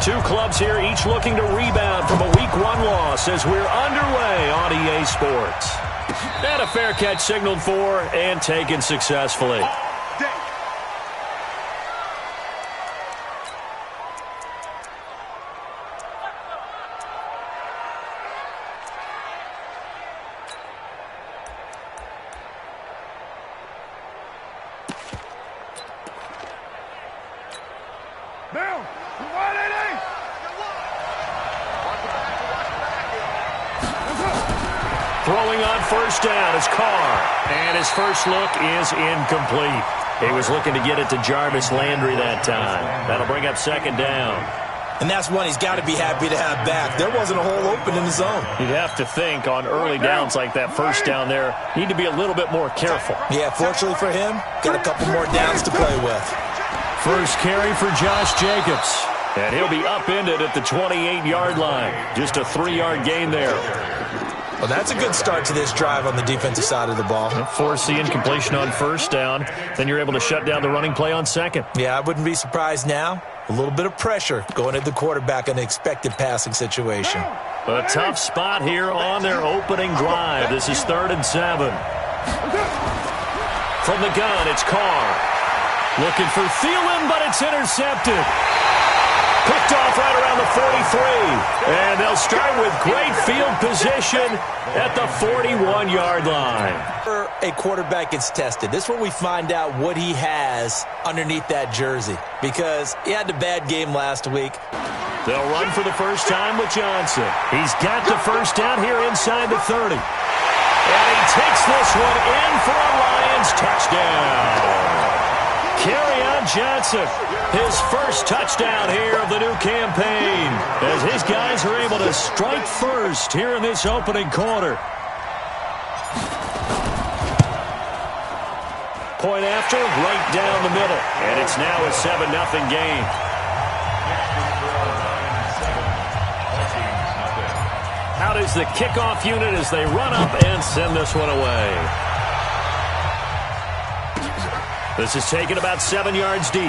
two clubs here, each looking to rebound from a Week 1 loss as we're underway on EA Sports. And a fair catch signaled for and taken successfully. Throwing on first down is Carr. And his first look is incomplete. He was looking to get it to Jarvis Landry that time. That'll bring up second down. And that's one he's got to be happy to have back. There wasn't a hole open in the zone. You'd have to think on early downs like that first down there, need to be a little bit more careful. Yeah, fortunately for him, got a couple more downs to play with. First carry for Josh Jacobs. And he'll be upended at the 28-yard line. Just a 3-yard gain there. Well, that's a good start to this drive on the defensive side of the ball. Force the incompletion on first down. Then you're able to shut down the running play on second. Yeah, I wouldn't be surprised now. A little bit of pressure going at the quarterback in an expected passing situation. A tough spot here on their opening drive. This is 3rd and 7. From the gun, it's Carr. Looking for Thielen, but it's intercepted. Picked off right around the 43. And they'll start with great field position at the 41-yard line. A quarterback gets tested. This is where we find out what he has underneath that jersey. Because he had a bad game last week. They'll run for the first time with Johnson. He's got the first down here inside the 30. And he takes this one in for a Lions touchdown. Kerryon Johnson, his first touchdown here of the new campaign, as his guys are able to strike first here in this opening quarter. Point after, right down the middle, and it's now a 7-0 game. Out is the kickoff unit as they run up and send this one away. This is taken about 7 yards deep.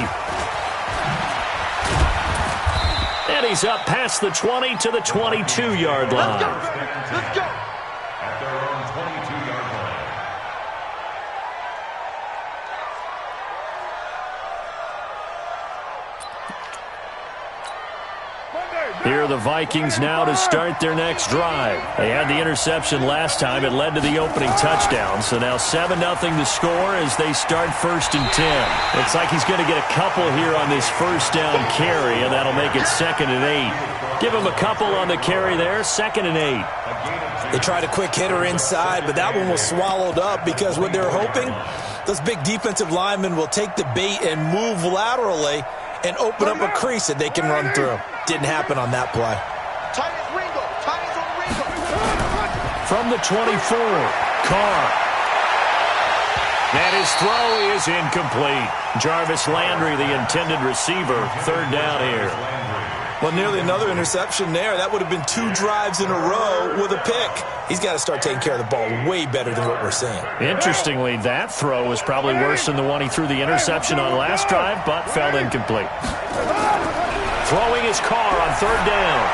And he's up past the 20 to the 22-yard line. Let's go. At their own 22-yard line. Here are the Vikings now to start their next drive. They had the interception last time. It led to the opening touchdown. So now 7-0 to score as they start 1st and 10. Looks like he's going to get a couple here on this first down carry, and that'll make it 2nd and 8. Give him a couple on the carry there, 2nd and 8. They tried a quick hitter inside, but that one was swallowed up because what they're hoping, those big defensive linemen will take the bait and move laterally and open up a crease that they can run through. Didn't happen on that play. From the 24, Carr. And his throw is incomplete. Jarvis Landry, the intended receiver, 3rd down here. Well, nearly another interception there. That would have been 2 drives in a row with a pick. He's got to start taking care of the ball way better than what we're seeing. Interestingly, that throw was probably worse than the one he threw the interception on last drive, but fell incomplete. Throwing his Carr on 3rd down.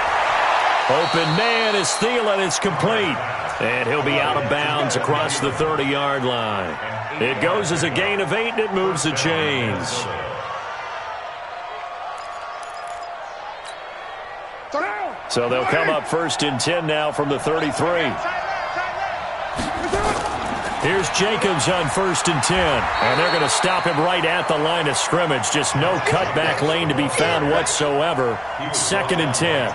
Open man is Thielen. It's complete. And he'll be out of bounds across the 30-yard line. It goes as a gain of 8, and it moves the chains. So they'll come up 1st and 10 now from the 33. Here's Jacobs on 1st and 10. And they're going to stop him right at the line of scrimmage. Just no cutback lane to be found whatsoever. 2nd and 10.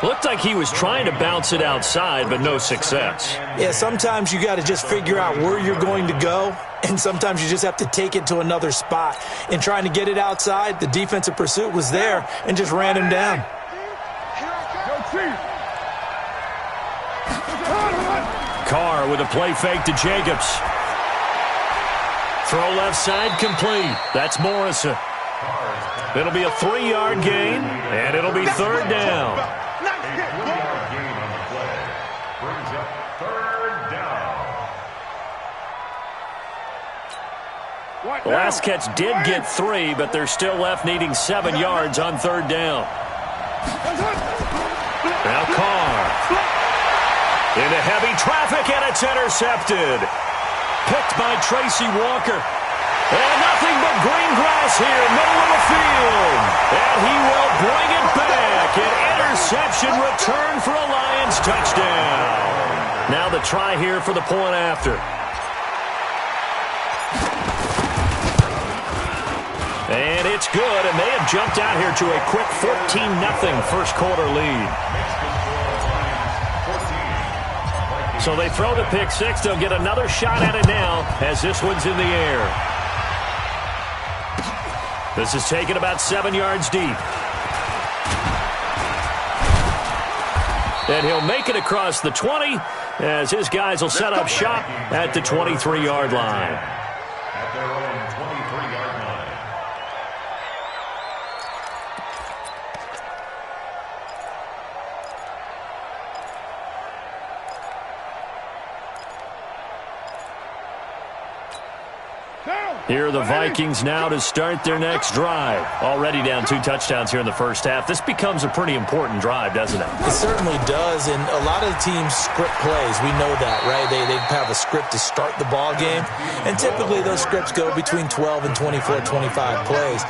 Looked like he was trying to bounce it outside, but no success. Yeah, sometimes you got to just figure out where you're going to go, and sometimes you just have to take it to another spot. In trying to get it outside, the defensive pursuit was there and just ran him down. Carr with a play fake to Jacobs. Throw left side complete. That's Morrison. It'll be a 3-yard gain, and it'll be 3rd down. Brings up 3rd down. The last catch did get 3, but they're still left needing 7 yards on 3rd down. Now Carr. Into heavy traffic, and it's intercepted. Picked by Tracy Walker. And nothing but green grass here, middle of the field. And he will bring it back. An interception return for a Lions touchdown. Now the try here for the point after. And it's good, and they have jumped out here to a quick 14-0 first quarter lead. So they throw the pick six. They'll get another shot at it now as this one's in the air. This is taken about 7 yards deep. And he'll make it across the 20 as his guys will set up shop at the 23-yard line. At their own 23-yard line. Here are the Vikings now to start their next drive. Already down 2 touchdowns here in the first half. This becomes a pretty important drive, doesn't it? It certainly does, and a lot of the teams script plays. We know that, right? They have a script to start the ball game, and typically those scripts go between 12 and 24, 25 plays.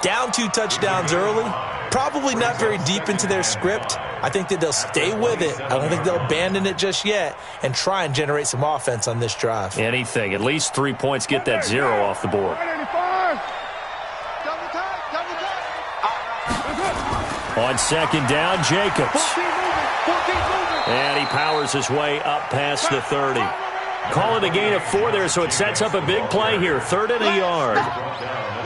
Down 2 touchdowns early, probably not very deep into their script. I think that they'll stay with it. I don't think they'll abandon it just yet and try and generate some offense on this drive. Anything. At least 3 points, get that 0 off the board. On 2nd down, Jacobs. And he powers his way up past the 30. Call it a gain of 4 there, so it sets up a big play here. 3rd and a yard.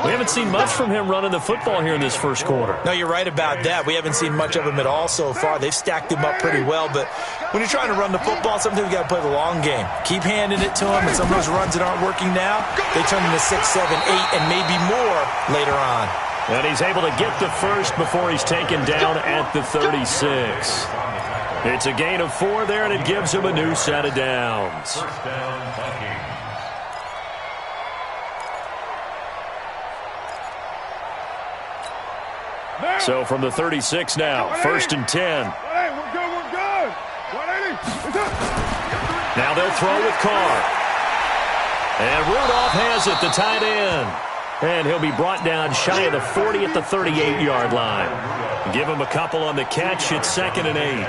We haven't seen much from him running the football here in this first quarter. No, you're right about that. We haven't seen much of him at all so far. They've stacked him up pretty well, but when you're trying to run the football, sometimes you got to play the long game. Keep handing it to him, and some of those runs that aren't working now, they turn into 6, 7, 8, and maybe more later on. And he's able to get the first before he's taken down at the 36. It's a gain of 4 there, and it gives him a new set of downs. First down, Vikings. So from the 36 now, 1st and 10. Hey, we're good. 180. Now they'll throw with Carr. And Rudolph has it, the tight end. And he'll be brought down shy of the 40 at the 38-yard line. Give him a couple on the catch. It's 2nd and 8.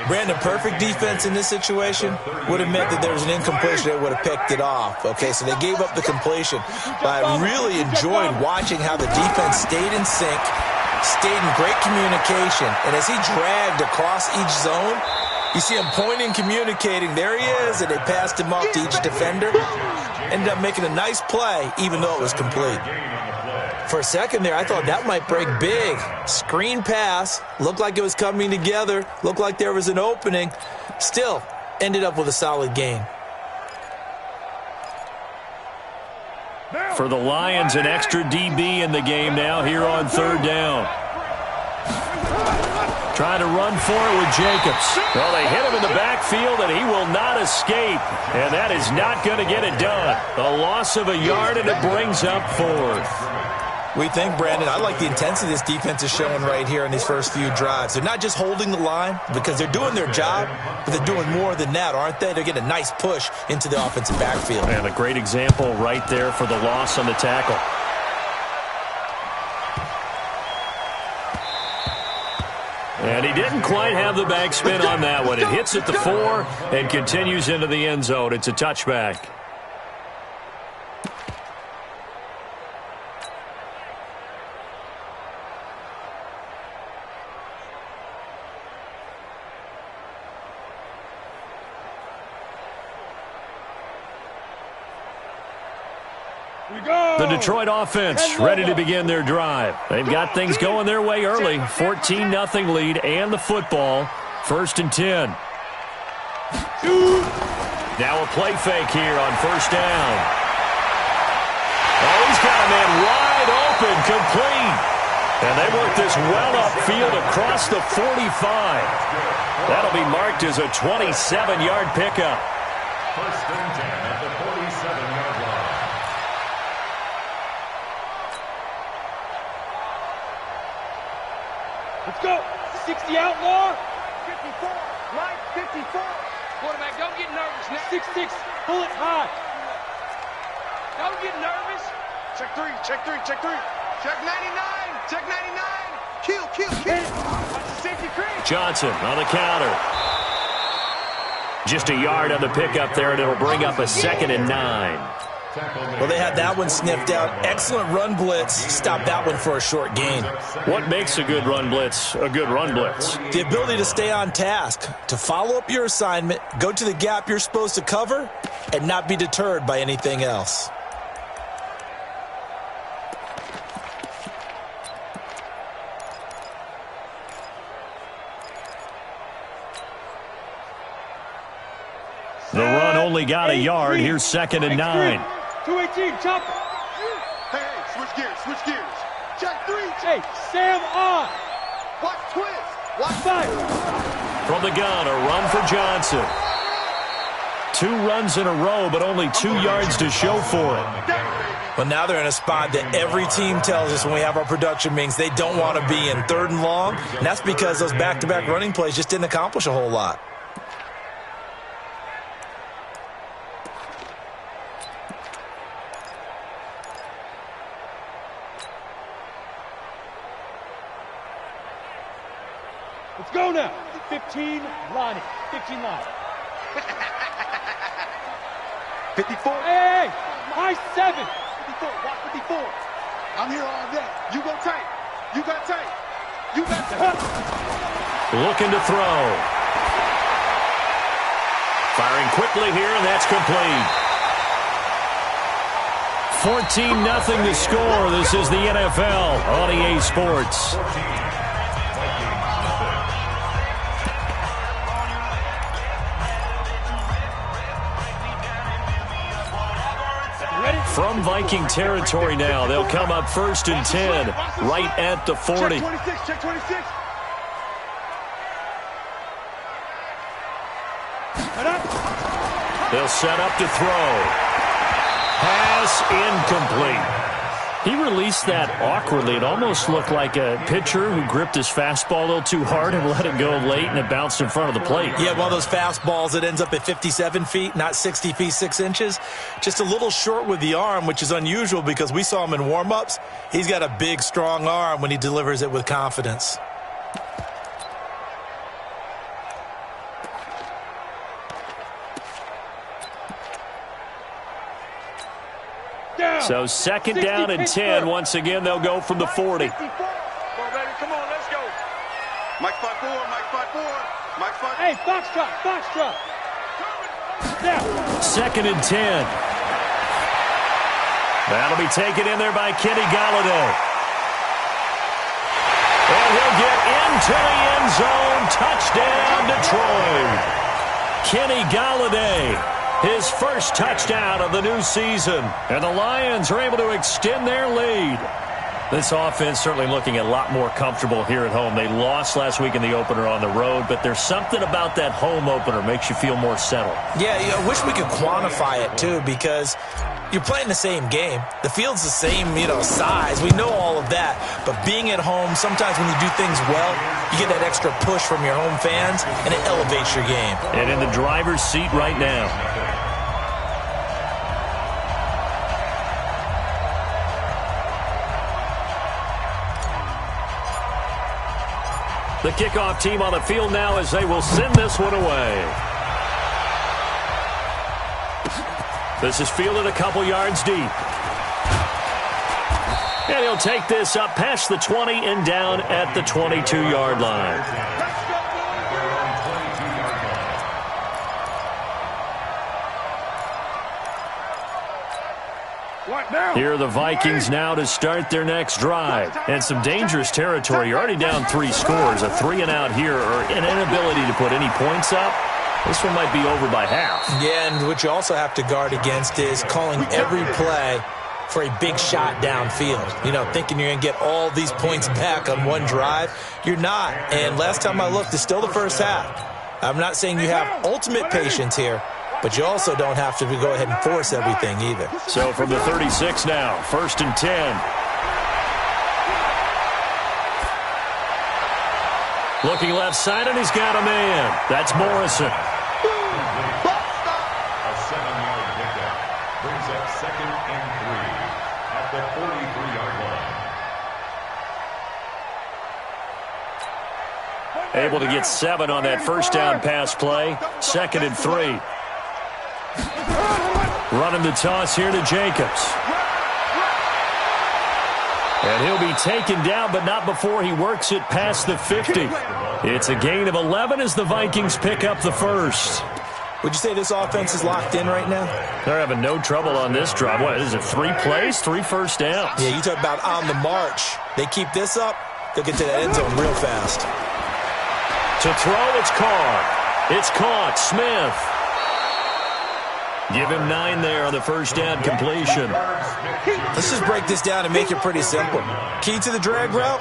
Brandon, perfect defense in this situation would have meant that there was an incompletion that would have picked it off. Okay, so they gave up the completion. But I really enjoyed watching how the defense stayed in sync, stayed in great communication. And as he dragged across each zone, you see him pointing, communicating. There he is, and they passed him off to each defender. Ended up making a nice play, even though it was complete. For a second there, I thought that might break big. Screen pass, looked like it was coming together, looked like there was an opening. Still, ended up with a solid gain. For the Lions, an extra DB in the game now here on 3rd down. Trying to run for it with Jacobs. Well, they hit him in the backfield, and he will not escape. And that is not going to get it done. A loss of a yard, and it brings up 4th. We think, Brandon, I like the intensity this defense is showing right here in these first few drives. They're not just holding the line because they're doing their job, but they're doing more than that, aren't they? They're getting a nice push into the offensive backfield. And a great example right there for the loss on the tackle. And he didn't quite have the backspin on that one. It hits at the 4 and continues into the end zone. It's a touchback. The Detroit offense ready to begin their drive. They've got things going their way early. 14-0 lead and the football. 1st and 10. Now a play fake here on 1st down. Oh, he's got a man wide open, complete. And they work this well upfield across the 45. That'll be marked as a 27-yard pickup. 1st and 10 at the 47-yard line. Let's go. 60 outlaw. 54. Mike, 54. Quarterback, don't get nervous now. 6-6. Pull it high. Don't get nervous. Check 3, check 3, check 3. Check 99. Check 99. Kill. Watch the safety cream. Johnson on the counter. Just a yard on the pickup there, and it'll bring up a 2nd and 9. Well, they had that one sniffed out. Excellent run blitz. Stop that one for a short gain. What makes a good run blitz a good run blitz? The ability to stay on task, to follow up your assignment, go to the gap you're supposed to cover, and not be deterred by anything else. The run only got a yard. Here's 2nd and 9. 218, chop. Hey, switch gears. Check 3. Hey, Sam on. Watch twist. Watch Five. From the gun, a run for Johnson. 2 runs in a row, but only 2 yards to show for it. Well, now they're in a spot that every team tells us when we have our production meetings they don't want to be in, 3rd and long. And that's because those back-to-back running plays just didn't accomplish a whole lot. Let's go now. 15 line. 15 line. 54. Hey, high 7. 54. Watch 54. I'm here all day. You go tight. You got tight. You got tight. Looking to throw. Firing quickly here, and that's complete. 14-0 to score. This is the NFL on EA Sports. From Viking territory now, they'll come up 1st and 10, right at the 40. Check 26. Check 26. They'll set up to throw. Pass incomplete. He released that awkwardly. It almost looked like a pitcher who gripped his fastball a little too hard and let it go late, and it bounced in front of the plate. Yeah, one of those fastballs that ends up at 57 feet, not 60 feet, 6 inches. Just a little short with the arm, which is unusual because we saw him in warm-ups. He's got a big, strong arm when he delivers it with confidence. So 2nd down and 10. Once again, they'll go from the 40. Come on, baby. Come on, let's go. Mike 5-4. Mike 5-4. Mike 5. Hey, foxtrot. Now. 2nd and 10. That'll be taken in there by Kenny Golladay. And he'll get into the end zone. Touchdown, Detroit. Kenny Golladay. His first touchdown of the new season. And the Lions are able to extend their lead. This offense certainly looking a lot more comfortable here at home. They lost last week in the opener on the road, but there's something about that home opener makes you feel more settled. Yeah, I wish we could quantify it, too, because you're playing the same game. The field's the same, size. We know all of that. But being at home, sometimes when you do things well, you get that extra push from your home fans, and it elevates your game. And in the driver's seat right now. The kickoff team on the field now as they will send this one away. This is fielded a couple yards deep. And he'll take this up past the 20 and down at the 22-yard line. Here are the Vikings now to start their next drive. And some dangerous territory. You're already down 3 scores. A 3-and-out here or an inability to put any points up. This one might be over by half. Yeah, and what you also have to guard against is calling every play for a big shot downfield. Thinking you're going to get all these points back on one drive. You're not. And last time I looked, it's still the first half. I'm not saying you have ultimate patience here, but you also don't have to go ahead and force everything either. So from the 36 now, 1st and 10. Looking left side, and he's got a man. That's Morrison. A 7-yard pickup brings up 2nd and 3 at the 43-yard line. Able to get 7 on that first down pass play. 2nd and 3. Running the toss here to Jacobs. And he'll be taken down, but not before he works it past the 50. It's a gain of 11 as the Vikings pick up the first. Would you say this offense is locked in right now? They're having no trouble on this drive. What is it, 3 plays, 3 first downs? Yeah, you talk about on the march. They keep this up, they'll get to the end zone real fast. To throw, it's Carr. It's caught. Smith. Give him 9 there on the first down completion. Let's just break this down and make it pretty simple. Key to the drag route,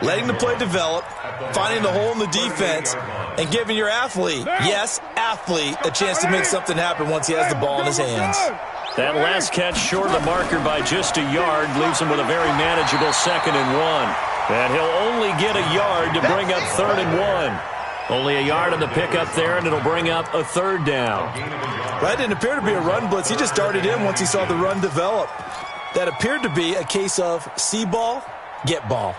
letting the play develop, finding the hole in the defense, and giving your athlete, yes, athlete, a chance to make something happen once he has the ball in his hands. That last catch short of the marker by just a yard leaves him with a very manageable 2nd and 1. And he'll only get a yard to bring up 3rd and 1. Only a yard on the pickup there, and it'll bring up a 3rd down. That didn't appear to be a run blitz. He just darted in once he saw the run develop. That appeared to be a case of see ball, get ball.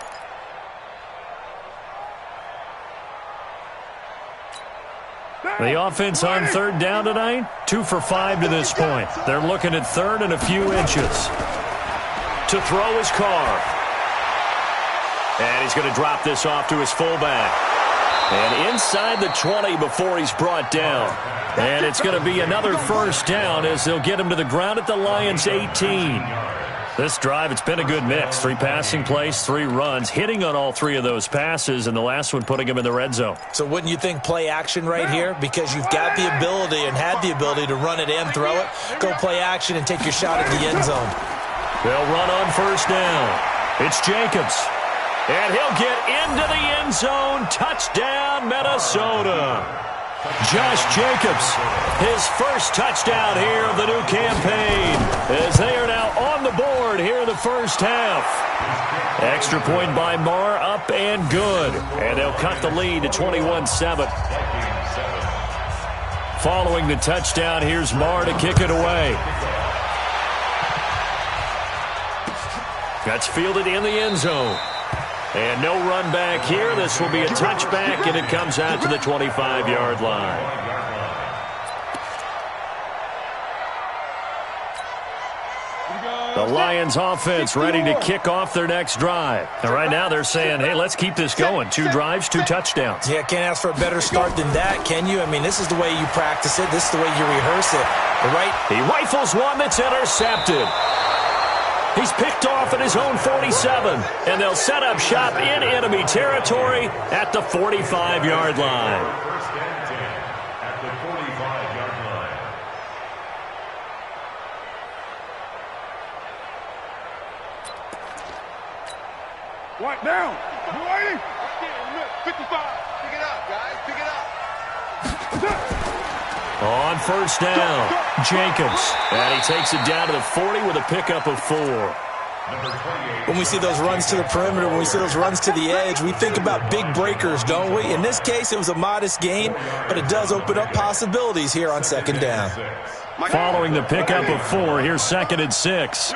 The offense on 3rd down tonight, 2 for 5 to this point. They're looking at 3rd and a few inches. To throw his Carr. And he's going to drop this off to his fullback. And inside the 20 before he's brought down. And it's going to be another first down as they'll get him to the ground at the Lions' 18. This drive, it's been a good mix. 3 passing plays, 3 runs, hitting on all 3 of those passes, and the last one putting him in the red zone. So wouldn't you think play action right here? Because you've got the ability and had the ability to run it and throw it. Go play action and take your shot at the end zone. They'll run on first down. It's Jacobs. And he'll get into the end zone. Touchdown, Minnesota. Josh Jacobs, his first touchdown here of the new campaign, as they are now on the board here in the first half. Extra point by Marr, up and good. And they'll cut the lead to 21-7. Following the touchdown, here's Marr to kick it away. That's fielded in the end zone. And no run back here. This will be a touchback, and it comes out to the 25-yard line. The Lions offense ready to kick off their next drive. And right now they're saying, hey, let's keep this going. 2 drives, 2 touchdowns. Yeah, can't ask for a better start than that, can you? I mean, this is the way you practice it. This is the way you rehearse it. He rifles one that's intercepted. He's picked off at his own 47, and they'll set up shop in enemy territory at the 45-yard line. First and 10 at the 45-yard line. One down. You waiting? 55. Pick it up, guys. Pick it up. On first down, Jacobs. And he takes it down to the 40 with a pickup of 4. When we see those runs to the perimeter, when we see those runs to the edge, we think about big breakers, don't we? In this case, it was a modest gain, but it does open up possibilities here on 2nd down. Following the pickup of 4, here's 2nd and 6.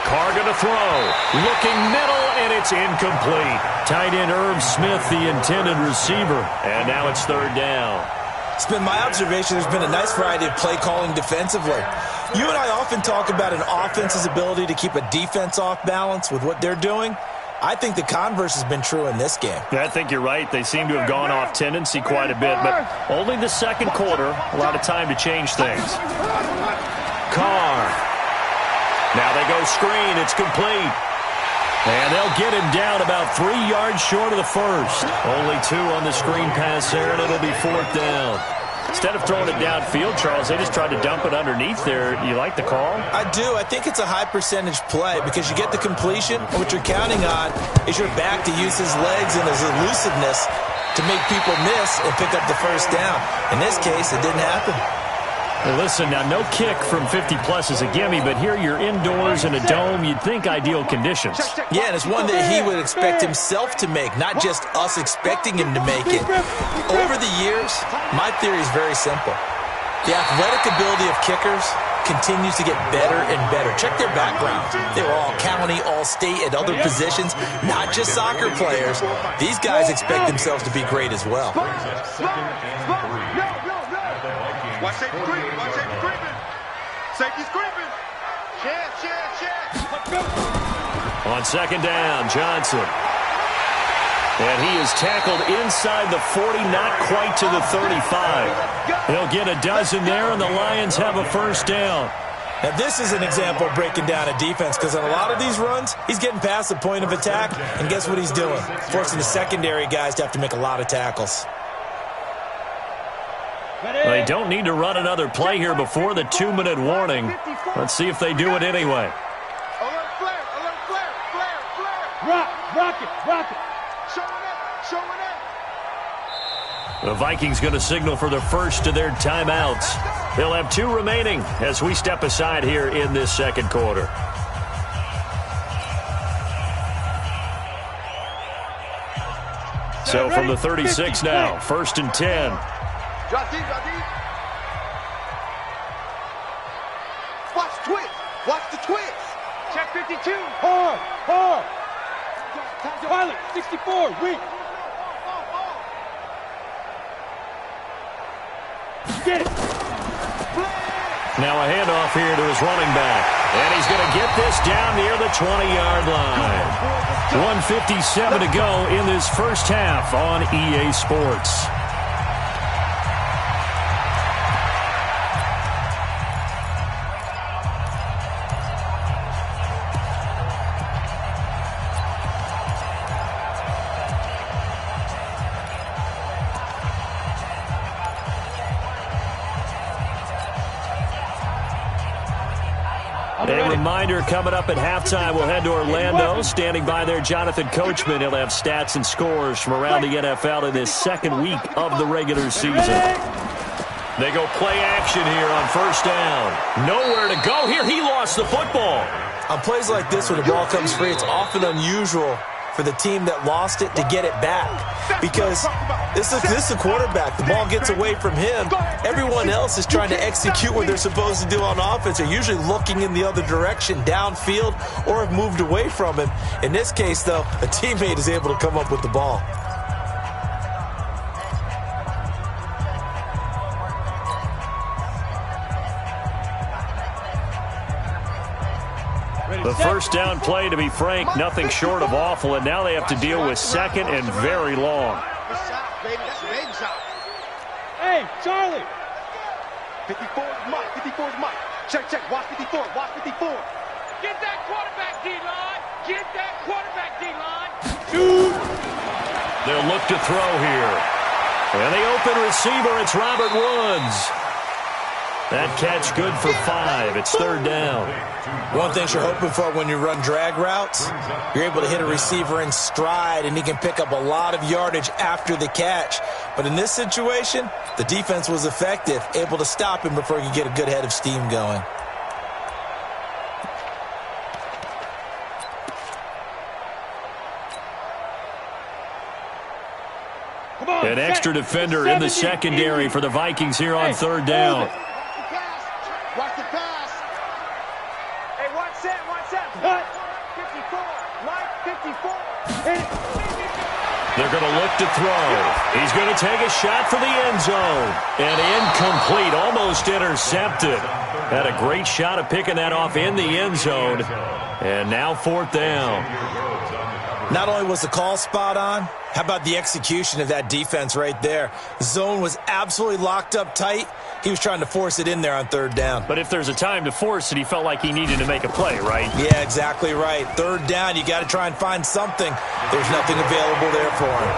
Carr going to throw. Looking middle, and it's incomplete. Tight end Irv Smith, the intended receiver. And now it's 3rd down. It's been my observation there's been a nice variety of play calling defensively. You and I often talk about an offense's ability to keep a defense off balance with what they're doing. I think the converse has been true in this game. I think you're right. They seem to have gone off tendency quite a bit, but only the second quarter, a lot of time to change things. Carr. Now they go screen. It's complete. And they'll get him down about 3 yards short of the first. Only 2 on the screen pass there, and it'll be 4th down. Instead of throwing it downfield, Charles, they just tried to dump it underneath there. You like the call? I do. I think it's a high-percentage play because you get the completion, and what you're counting on is your back to use his legs and his elusiveness to make people miss and pick up the first down. In this case, it didn't happen. Listen, now no kick from 50-plus is a gimme, but here you're indoors in a dome. You'd think ideal conditions. Yeah, and it's one that he would expect himself to make, not just us expecting him to make it. Over the years, my theory is very simple. The athletic ability of kickers continues to get better and better. Check their backgrounds. They were all county, all state, and other positions, not just soccer players. These guys expect themselves to be great as well. Watch safety creeping. Watch safety creeping. Safety's creeping. Check. On second down, Johnson. And he is tackled inside the 40, not quite to the 35. He'll get a dozen there, and the Lions have a first down. Now, this is an example of breaking down a defense, because on a lot of these runs, he's getting past the point of attack, and guess what he's doing? Forcing the secondary guys to have to make a lot of tackles. They don't need to run another play here before the 2-minute warning. Let's see if they do it anyway. Alert flare, alert flare, flare, flare. Rock it. Showing up. The Vikings going to signal for the first of their timeouts. They'll have 2 remaining as we step aside here in this second quarter. So from the 36 now, 1st and 10. Drop deep, drop deep. Watch the twist. Watch the twist. Check 52. Hard. Pilot, 64, weak. Get it. Now a handoff here to his running back. And he's going to get this down near the 20-yard line. 1:57 to go in this first half on EA Sports. A reminder coming up at halftime, we'll head to Orlando. Standing by there, Jonathan Coachman. He'll have stats and scores from around the NFL in this second week of the regular season. They go play action here on first down. Nowhere to go here. He lost the football. On plays like this, when the ball comes free, it's often unusual for the team that lost it to get it back, because this is the quarterback. The ball gets away from him. Everyone else is trying to execute what they're supposed to do on offense. They're usually looking in the other direction, downfield, or have moved away from him. In this case, though, a teammate is able to come up with the ball. The first down play, to be frank, nothing short of awful, and now they have to deal with second and very long. Hey, Charlie. 54 is Mike. 54 is Mike. Check. Watch 54. Watch 54. Get that quarterback D-line. Get that quarterback D-line. Shoot. They'll look to throw here. And the open receiver, it's Robert Woods. That catch good for 5. It's third down. One thing you're hoping for when you run drag routes, you're able to hit a receiver in stride, and he can pick up a lot of yardage after the catch. But in this situation, the defense was effective, able to stop him before he could get a good head of steam going. An extra defender in the secondary for the Vikings here on third down. Watch the pass. Hey, watch that. 54. Mike, 54. They're going to look to throw. He's going to take a shot for the end zone. And incomplete, almost intercepted. Had a great shot of picking that off in the end zone. And now fourth down. Not only was the call spot on, how about the execution of that defense right there? The zone was absolutely locked up tight. He was trying to force it in there on third down. But if there's a time to force it, he felt like he needed to make a play, right? Yeah, exactly right. Third down, you got to try and find something. There's nothing available there for him.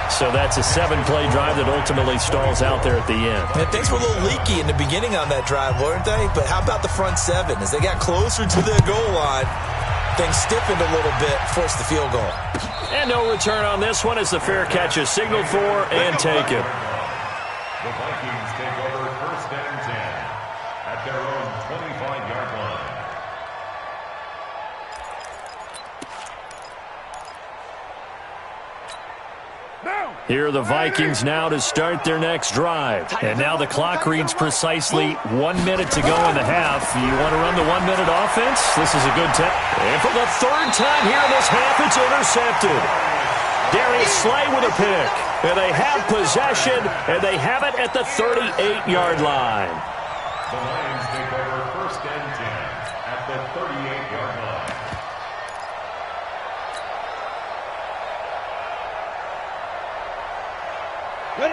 So that's a 7-play drive that ultimately stalls out there at the end. And things were a little leaky in the beginning on that drive, weren't they? But how about the front 7? As they got closer to the goal line, things stiffened a little bit, forced the field goal. And no return on this one as the fair catch is signaled for and taken. The Vikings take over first and 10. Here are the Vikings now to start their next drive. And now the clock reads precisely 1 minute to go in the half. You want to run the 1 minute offense? This is a good test. And for the third time here in this half, it's intercepted. Darius Slay with a pick. And they have possession, and they have it at the 38-yard line. The Lions take over 1st and 10 at the 38-yard line.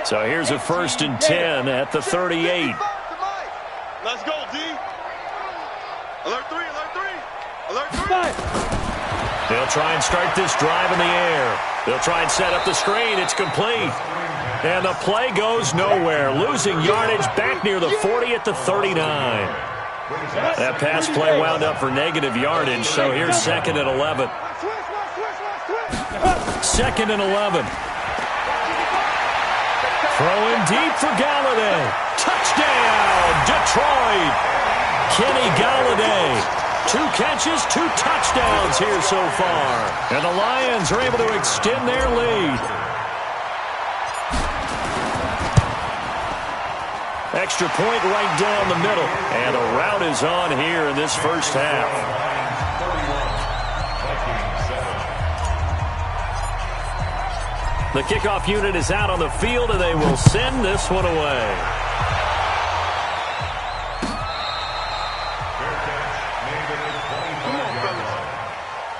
So here's a 1st and 10 at the 38. Let's go, D. Alert 3, alert 3. Alert 3. They'll try and start this drive in the air. They'll try and set up the screen. It's complete. And the play goes nowhere. Losing yardage back near the 40 at the 39. That pass play wound up for negative yardage, so here's 2nd and 11. 2nd and 11. Throwing deep for Galladay. Touchdown, Detroit. Kenny Galladay. 2 catches, 2 touchdowns here so far. And the Lions are able to extend their lead. Extra point right down the middle. And a rout is on here in this first half. The kickoff unit is out on the field, and they will send this one away.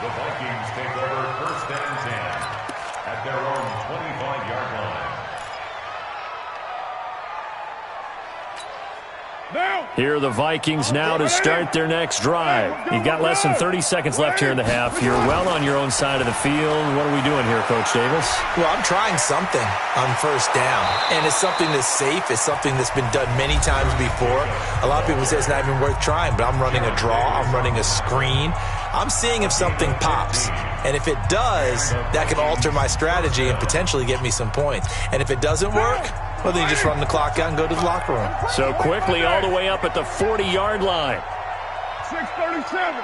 The Vikings take over 1st and 10 at their own 25-yard line. Here are the Vikings now to start their next drive. You've got less than 30 seconds left here in the half. You're well on your own side of the field. What are we doing here, Coach Davis? Well, I'm trying something on 1st down, and it's something that's safe. It's something that's been done many times before. A lot of people say it's not even worth trying, but I'm running a draw. I'm running a screen. I'm seeing if something pops, and if it does, that can alter my strategy and potentially get me some points. And if it doesn't work, well, then you just run the clock out and go to the locker room. So quickly all the way up at the 40-yard line. 6:37.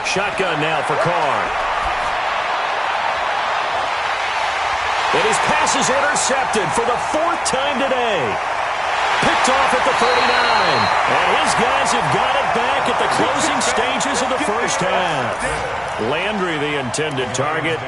Shotgun now for Carr. And his pass is intercepted for the 4th time today. Picked off at the 39. And his guys have got it back at the closing stages of the first half. Landry, the intended target.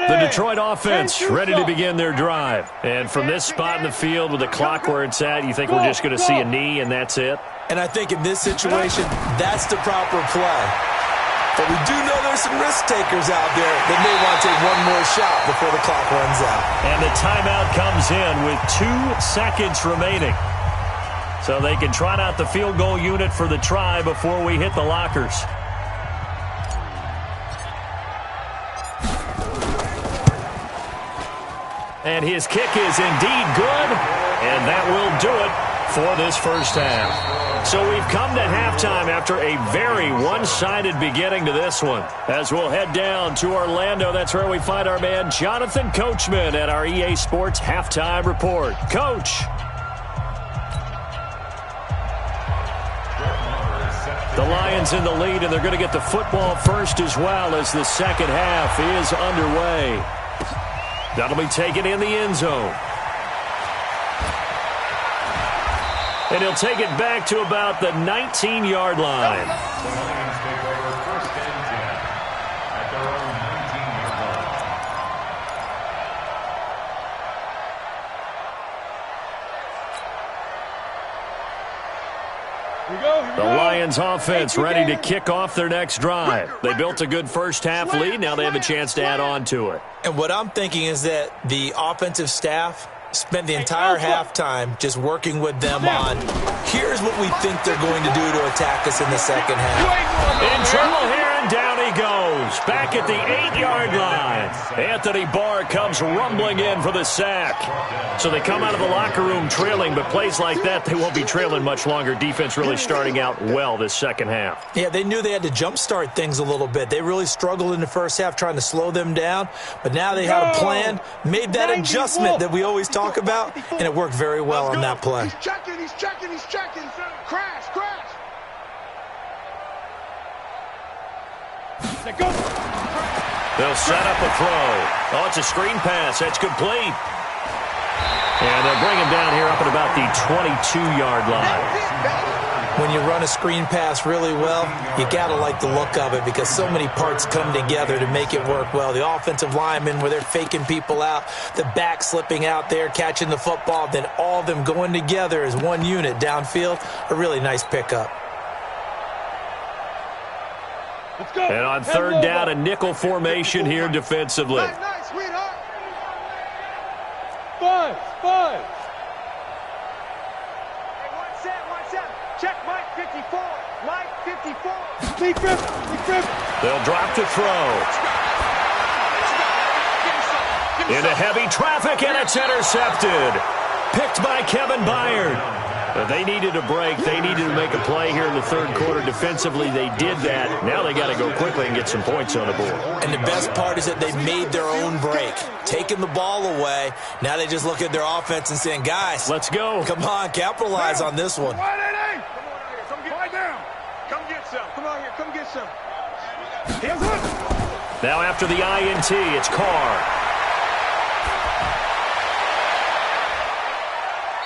The Detroit offense ready to begin their drive. And from this spot in the field with the clock where it's at, you think we're just going to see a knee and that's it? And I think in this situation, that's the proper play. But we do know there's some risk takers out there that may want to take one more shot before the clock runs out. And the timeout comes in with 2 seconds remaining. So they can trot out the field goal unit for the try before we hit the lockers. And his kick is indeed good, and that will do it for this first half. So we've come to halftime after a very one-sided beginning to this one. As we'll head down to Orlando, that's where we find our man Jonathan Coachman at our EA Sports Halftime Report. Coach. The Lions in the lead, and they're going to get the football first as well as the second half is underway. That'll be taken in the end zone. And he'll take it back to about the 19-yard line. The Lions take over 1st and 10 at their own 19-yard line. The Lions offense ready to kick off their next drive. They built a good first half lead. Now they have a chance to add on to it. And what I'm thinking is that the offensive staff Spent the entire halftime just working with them on, here's what we think they're going to do to attack us in the second half. In trouble here, and down he goes. Back at the 8-yard line. Anthony Barr comes rumbling in for the sack. So they come out of the locker room trailing, but plays like that, they won't be trailing much longer. Defense really starting out well this second half. Yeah, they knew they had to jumpstart things a little bit. They really struggled in the first half trying to slow them down, but now they had a plan, made that adjustment that we always talk about, and it worked very well on that play. He's checking. Crash. They'll set up a throw. Oh, it's a screen pass. That's complete. And they'll bring him down here up at about the 22-yard line. When you run a screen pass really well, you got to like the look of it because so many parts come together to make it work well. The offensive linemen, where they're faking people out, the back slipping out there, catching the football, then all of them going together as one unit downfield. A really nice pickup. And on third down, a nickel formation here defensively. Nice, sweetheart. Five. Hey, one set. Check Mike 54. Mike 54. Big grip. They'll drop to throw. Into heavy traffic, and it's intercepted. Picked by Kevin Byard. They needed a break. They needed to make a play here in the third quarter. Defensively, they did that. Now they got to go quickly and get some points on the board. And the best part is that they made their own break, taking the ball away. Now they just look at their offense and saying, guys, let's go. Come on, capitalize on this one. Come on out here. Come get down. Come get some. Come on here. Come get some. Now after the INT, it's Carr.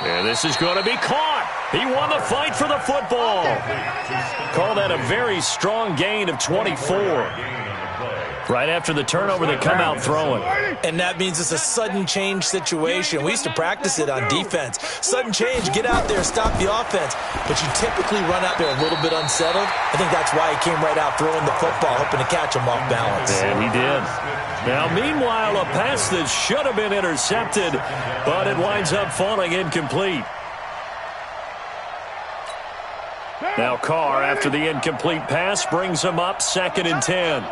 And this is going to be caught. He won the fight for the football. Call that a very strong gain of 24. Right after the turnover, they come out throwing. And that means it's a sudden change situation. We used to practice it on defense. Sudden change, get out there, stop the offense. But you typically run out there a little bit unsettled. I think that's why he came right out throwing the football, hoping to catch him off balance. And he did. Now, meanwhile, a pass that should have been intercepted, but it winds up falling incomplete. Now Carr, after the incomplete pass, brings him up 2nd and 10.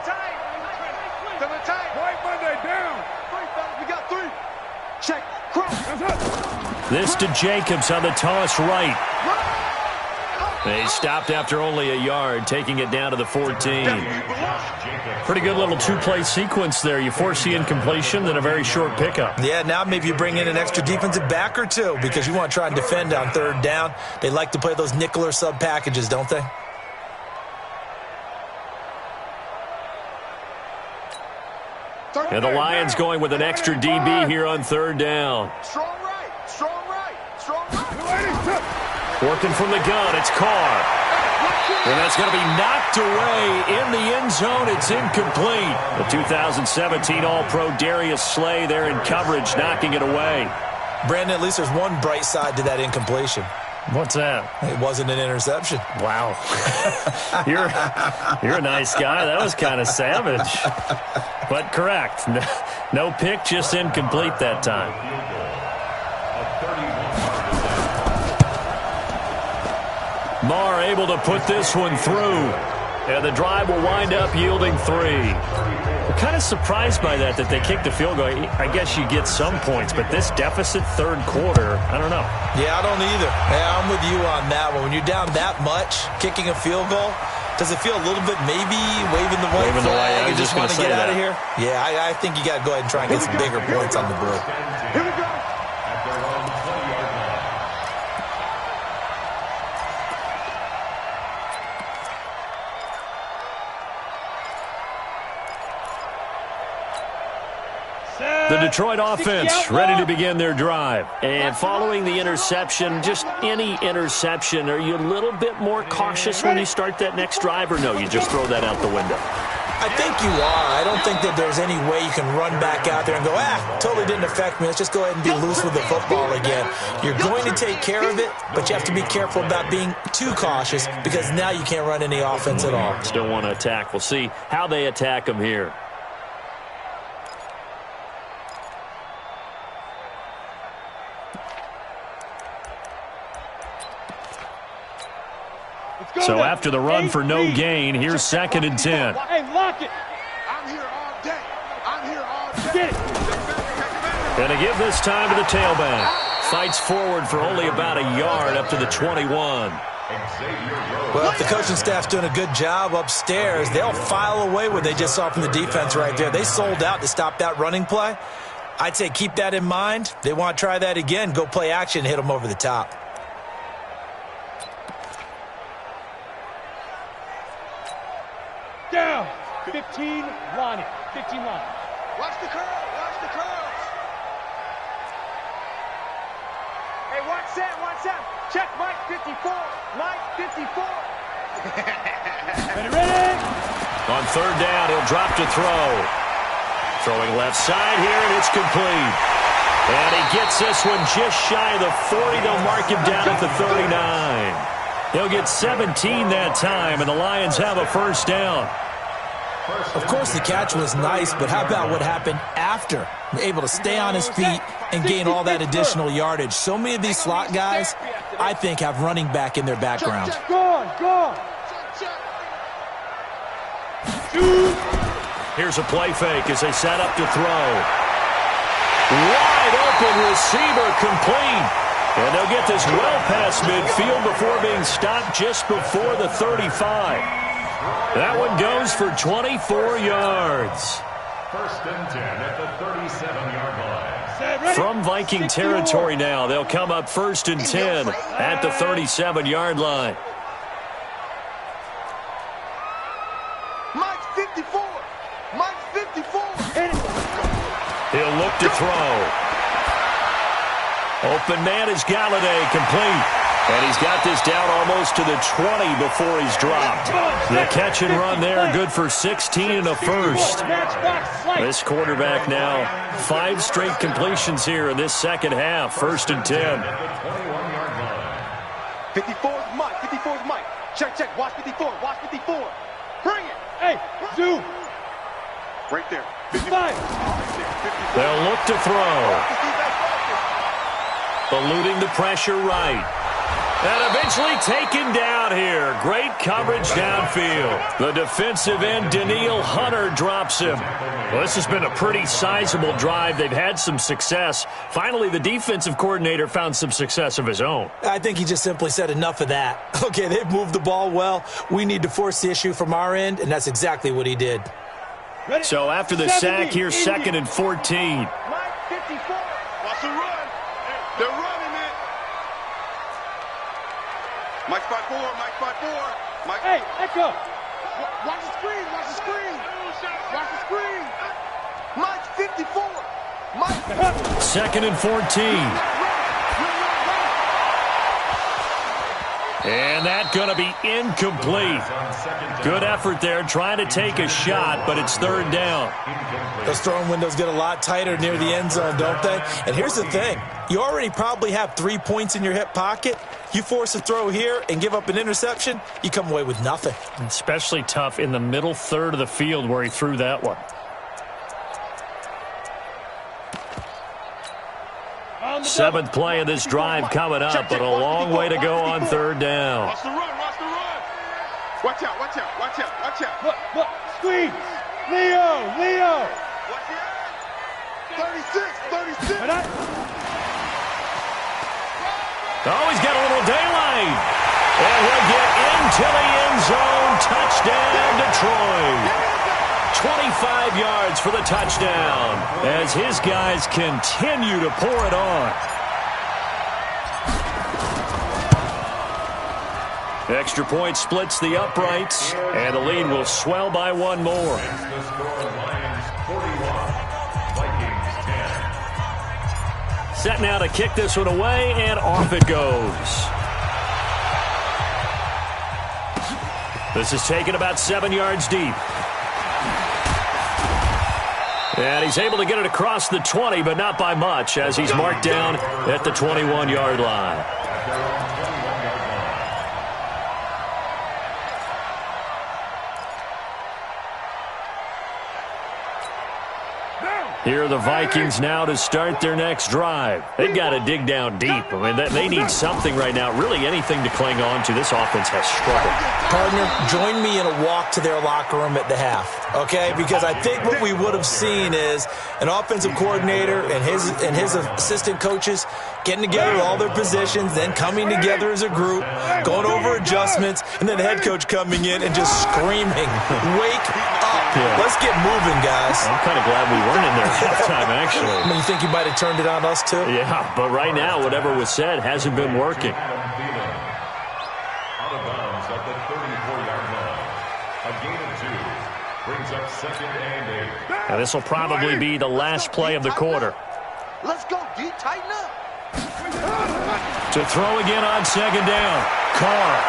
This to Jacobs on the toss right. They stopped after only a yard, taking it down to the 14. Pretty good little two-play sequence there. You force the incompletion, then a very short pickup. Yeah, now maybe you bring in an extra defensive back or two because you want to try and defend on third down. They like to play those nickel or sub packages, don't they? And the Lions going with an extra DB here on third down. Strong right. Working from the gun, it's Carr. And that's going to be knocked away in the end zone. It's incomplete. The 2017 All-Pro Darius Slay there in coverage, knocking it away. Brandon, at least there's one bright side to that incompletion. What's that? It wasn't an interception. Wow. You're a nice guy. That was kind of savage. But correct. No pick, just incomplete that time. Marr able to put this one through. And the drive will wind up yielding 3. We're kind of surprised by that they kicked the field goal. I guess you get some points, but this deficit third quarter, I don't know. Yeah, I don't either. Yeah, I'm with you on that one. When you're down that much, kicking a field goal, does it feel a little bit maybe waving the white flag and just want to get out of here? Yeah, I think you got to go ahead and try and get some bigger points on the board. Here we go. The Detroit offense ready to begin their drive. And following the interception, just any interception, are you a little bit more cautious when you start that next drive, or no, you just throw that out the window? I think you are. I don't think that there's any way you can run back out there and go, totally didn't affect me. Let's just go ahead and be loose with the football again. You're going to take care of it, but you have to be careful about being too cautious because now you can't run any offense at all. Still want to attack. We'll see how they attack them here. So after the run for no gain, here's 2nd and 10. Hey, lock it. I'm here all day. I'm here all day. Get it. And to give this time to the tailback. Fights forward for only about a yard up to the 21. Well, if the coaching staff's doing a good job upstairs, they'll file away what they just saw from the defense right there. They sold out to stop that running play. I'd say keep that in mind. They want to try that again. Go play action, hit them over the top. Down. 15, line it. 15 line. Watch the curl. Watch the curls. Hey, watch that, watch that. Check Mike 54. Mike 54. Ready? On 3rd down, he'll drop to throw. Throwing left side here, and it's complete. And he gets this one just shy of the 40. They'll mark him down at the 39. He'll get 17 that time, and the Lions have a 1st down. Of course, the catch was nice, but how about what happened after? Able to stay on his feet and gain all that additional yardage. So many of these slot guys, I think, have running back in their background. Gone. Here's a play fake as they set up to throw. Wide open receiver complete. And they'll get this well past midfield before being stopped just before the 35. That one goes for 24 yards. 1st and 10 at the 37-yard line. From Viking territory now, they'll come up 1st and 10 at the 37-yard line. Mike 54. Mike 54. He'll look to throw. Open man is Galladay, complete. And he's got this down almost to the 20 before he's dropped. The catch and run there, good for 16 and a 1st. This quarterback now, 5 straight completions here in this 2nd half. 1st and 10. 54 is Mike. 54 is Mike. Check. Watch 54. Watch 54. Bring it. Hey, zoom. Right there. 5. They'll look to throw. Eluding the pressure right. And eventually taken down here. Great coverage downfield. The defensive end, Daniil Hunter, drops him. Well, this has been a pretty sizable drive. They've had some success. Finally, the defensive coordinator found some success of his own. I think he just simply said enough of that. Okay, they've moved the ball well. We need to force the issue from our end, and that's exactly what he did. Ready? So after the sack, here's 2nd and 14. Mike 54. Watch the run. They're running it. Mike 54. Mike 54. Mike. Hey, echo. Watch the screen. Watch the screen. Watch the screen. Mike 54. Mike. 2nd and 14. And that's going to be incomplete. Good effort there, trying to take a shot, but it's 3rd down. Those throwing windows get a lot tighter near the end zone, don't they? And here's the thing. You already probably have 3 points in your hip pocket. You force a throw here and give up an interception, you come away with nothing. Especially tough in the middle 3rd of the field where he threw that one. 7th play of this drive coming up, but a long way to go on 3rd down. Watch the run. Watch the run. Watch out. Watch out. Watch out. Watch out. Look. Squeeze. Leo. Watch out. 36. Oh, he's got a little daylight. And he'll get into the end zone. Touchdown, Detroit. 25 yards for the touchdown as his guys continue to pour it on. Extra point splits the uprights, and the lead will swell by 1 more. The score, Lions 41, Vikings 10. Set now to kick this one away, and off it goes. This is taken about 7 yards deep. And he's able to get it across the 20, but not by much, as he's marked down at the 21-yard line. Here are the Vikings now to start their next drive. They've got to dig down deep. I mean, they need something right now, really anything to cling on to. This offense has struggled. Partner, join me in a walk to their locker room at the half, okay? Because I think what we would have seen is an offensive coordinator and his assistant coaches getting together all their positions, then coming together as a group, going over adjustments, and then the head coach coming in and just screaming, "Wake up. Let's get moving, guys." I'm kind of glad we weren't in there at halftime, actually. I mean, you think you might have turned it on us, too? Yeah, but right now, whatever was said hasn't been working. Out of bounds at the 34-yard line. A gain of 2 brings up 2nd and 8. Now, this will probably be the last play of the quarter. Let's go, D. Tighten up. To throw again on 2nd down. Carr.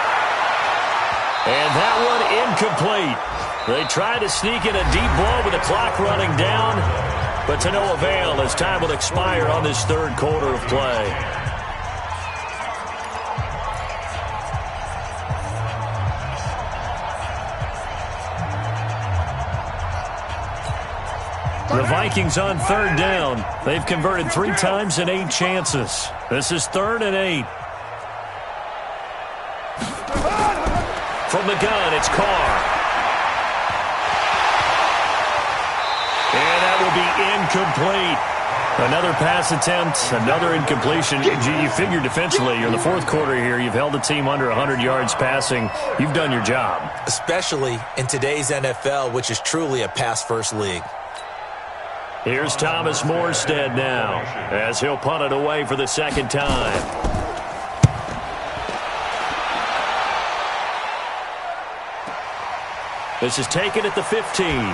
And that one incomplete. They tried to sneak in a deep ball with the clock running down, but to no avail as time will expire on this third quarter of play. The Vikings on 3rd down. They've converted 3 times in 8 chances. This is 3rd and 8. From the gun, it's Carr. And that will be incomplete. Another pass attempt, another incompletion. You figure defensively, you're in the 4th quarter here. You've held the team under 100 yards passing. You've done your job. Especially in today's NFL, which is truly a pass-first league. Here's Thomas Morstead now, as he'll punt it away for the 2nd time. This is taken at the 15.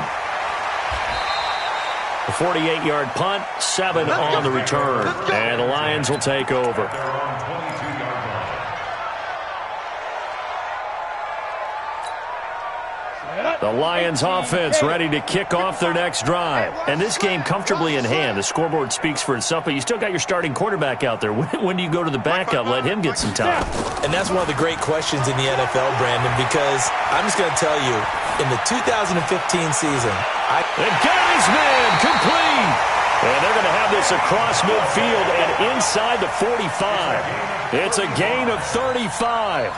A 48-yard punt, 7 on the return. And the Lions will take over. The Lions offense ready to kick off their next drive. And this game comfortably in hand. The scoreboard speaks for itself, but you still got your starting quarterback out there. When do you go to the backup? Let him get some time. And that's one of the great questions in the NFL, Brandon, because I'm just going to tell you, in the 2015 season, And got his man complete. And they're going to have this across midfield and inside the 45. It's a gain of 35.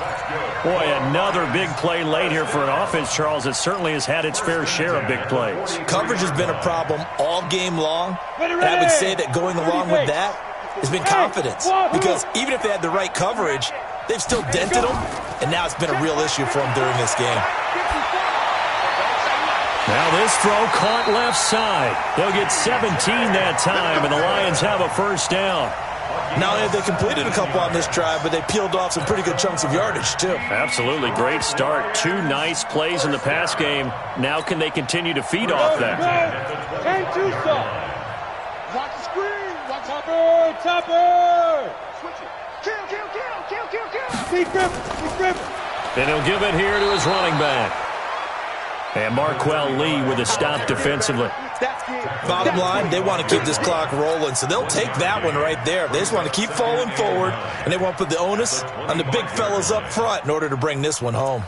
Boy, another big play late here for an offense, Charles, that certainly has had its fair share of big plays. Coverage has been a problem all game long. And I would say that going along with that has been confidence. Because even if they had the right coverage, they've still dented them. And now it's been a real issue for them during this game. Now this throw caught left side. They'll get 17 that time, and the Lions have a 1st down. Not only have they completed a couple on this drive, but they peeled off some pretty good chunks of yardage, too. Absolutely. Great start. 2 nice plays in the pass game. Now can they continue to feed off that? 10-2 stop. Watch the screen. Watch Topper. Switch it. Kill. Deep grip. And he'll give it here to his running back. And Marquell Lee with a stop defensively. Bottom line, they want to keep this clock rolling, so they'll take that one right there. They just want to keep falling forward, and they want to put the onus on the big fellas up front in order to bring this one home.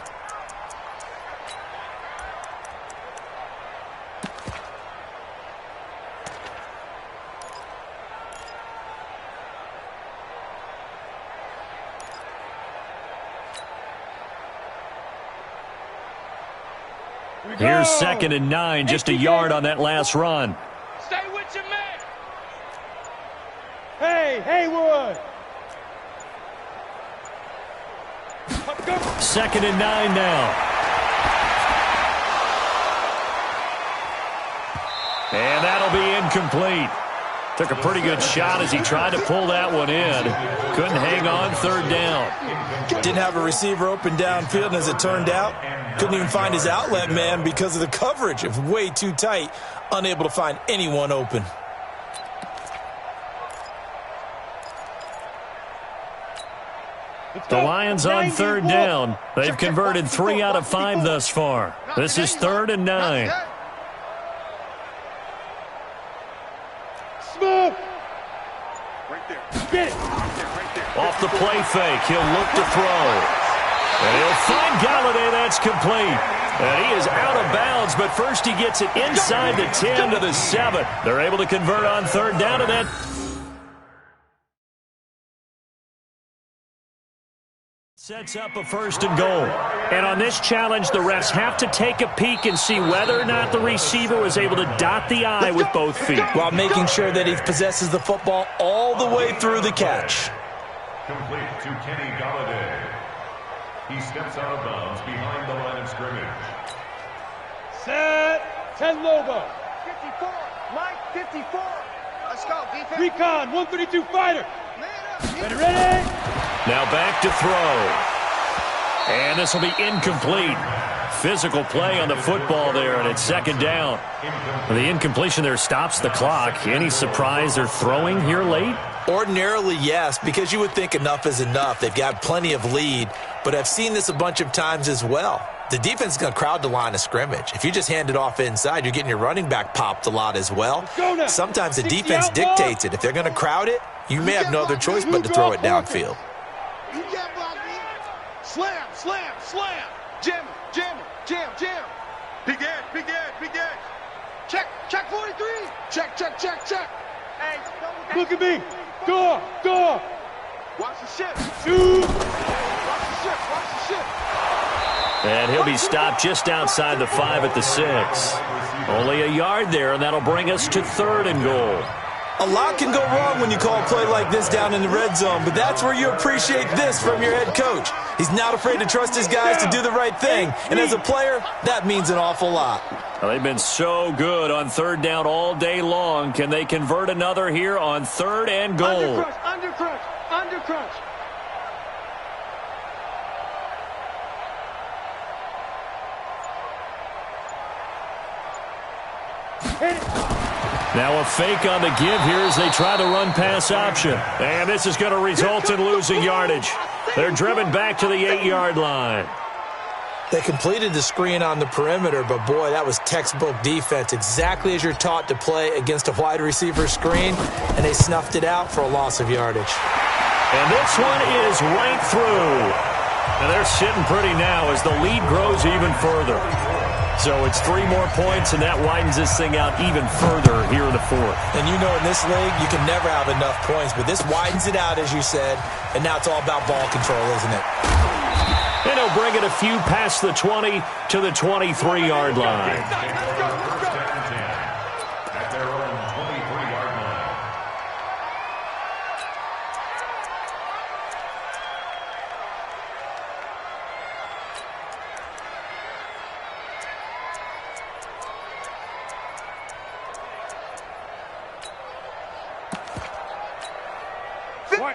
Here's 2nd and 9, just a yard on that last run. Stay with your man. Hey, Haywood. 2nd and 9 now. And that'll be incomplete. Took a pretty good shot as he tried to pull that one in. Couldn't hang on 3rd down. Didn't have a receiver open downfield, and as it turned out, couldn't even find his outlet man because of the coverage. It was way too tight, unable to find anyone open. The Lions on 3rd down. They've converted 3 out of 5 thus far. This is 3rd and 9. Smooth. Right there. Get it. Right there. Off the play fake, he'll look to throw. And he'll find Galladay. That's complete. And he is out of bounds, but first he gets it inside the 10 to the 7. They're able to convert on third down to that. Sets up a first and goal. And on this challenge, the refs have to take a peek and see whether or not the receiver was able to dot the I with both feet, while making sure that he possesses the football all the way through the catch. Complete to Kenny Galladay. He steps out of bounds behind the line of scrimmage. Set. 10 Lobo. 54. Mike, 54. Let's go, defense. Recon, 132 fighter. Ready? Now back to throw. And this will be incomplete. Physical play on the football there, and it's second down. The incompletion there stops the clock. Any surprise they're throwing here late? Ordinarily, yes, because you would think enough is enough. They've got plenty of lead, but I've seen this a bunch of times as well. The defense is going to crowd the line of scrimmage. If you just hand it off inside, you're getting your running back popped a lot as well. Sometimes the defense dictates it. If they're going to crowd it, you may have no other choice but to throw it downfield. You can't block me. Slam, slam, slam. Jam, jam, jam, jam. Big edge, big edge, big edge. Check, check 43. Check, check, check, check. Hey, Look at me. Door, door. Watch the ship. Two. Watch the ship, watch the ship. And he'll be stopped just outside the 5 at the 6. Only a yard there, and that'll bring us to third and goal. A lot can go wrong when you call a play like this down in the red zone, but that's where you appreciate this from your head coach. He's not afraid to trust his guys to do the right thing, and as a player, that means an awful lot. Well, they've been so good on third down all day long. Can they convert another here on third and goal? Undercrush, undercrush, undercrush. Now a fake on the give here as they try the run-pass option. And this is going to result in losing yardage. They're driven back to the 8-yard line. They completed the screen on the perimeter, but boy, that was textbook defense, exactly as you're taught to play against a wide receiver screen, and they snuffed it out for a loss of yardage. And this one is right through. And they're sitting pretty now as the lead grows even further. So it's 3 more points, and that widens this thing out even further here in the 4th. And you know in this league, you can never have enough points, but this widens it out, as you said, and now it's all about ball control, isn't it? And he'll bring it a few past the 20 to the 23-yard line. At their own 23-yard line.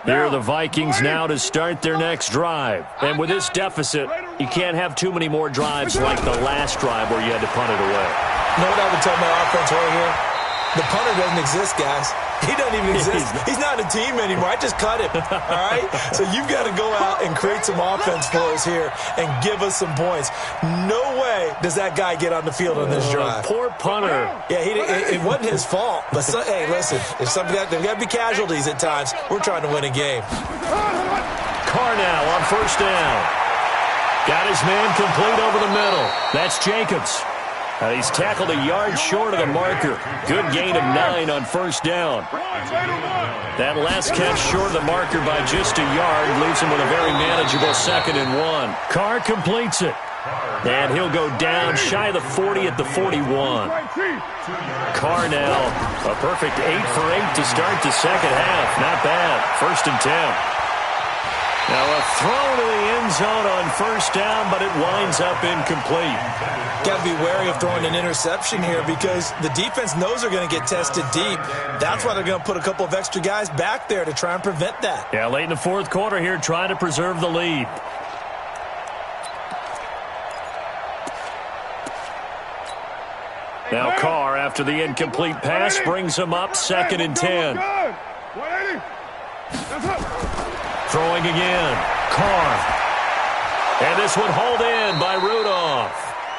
Here are the Vikings now to start their next drive. And with this deficit, you can't have too many more drives like the last drive where you had to punt it away. You know what I would tell my offense right here? The punter doesn't exist, guys. He doesn't even exist. He's not a team anymore. I just cut him, all right? So you've got to go out and create some offense for us here and give us some points. No way does that guy get on the field on this drive. Poor punter. Yeah, it wasn't his fault. But, hey, listen, there's got to be casualties at times. We're trying to win a game. Carr now on first down. Got his man complete over the middle. That's Jacobs. He's tackled a yard short of the marker. Good gain of 9 on first down. That last catch short of the marker by just a yard leaves him with a very manageable 2nd and 1. Carr completes it. And he'll go down shy of the 40 at the 41. Carr now, a perfect 8 for 8 to start the second half. Not bad. 1st and 10. Now a throw to the end zone on first down, but it winds up incomplete. Got to be wary of throwing an interception here because the defense knows they're going to get tested deep. That's why they're going to put a couple of extra guys back there to try and prevent that. Yeah, late in the 4th quarter here, trying to preserve the lead. Now Carr, after the incomplete pass, brings him up 2nd and 10. Throwing again. Carr. And this one hauled in by Rudolph.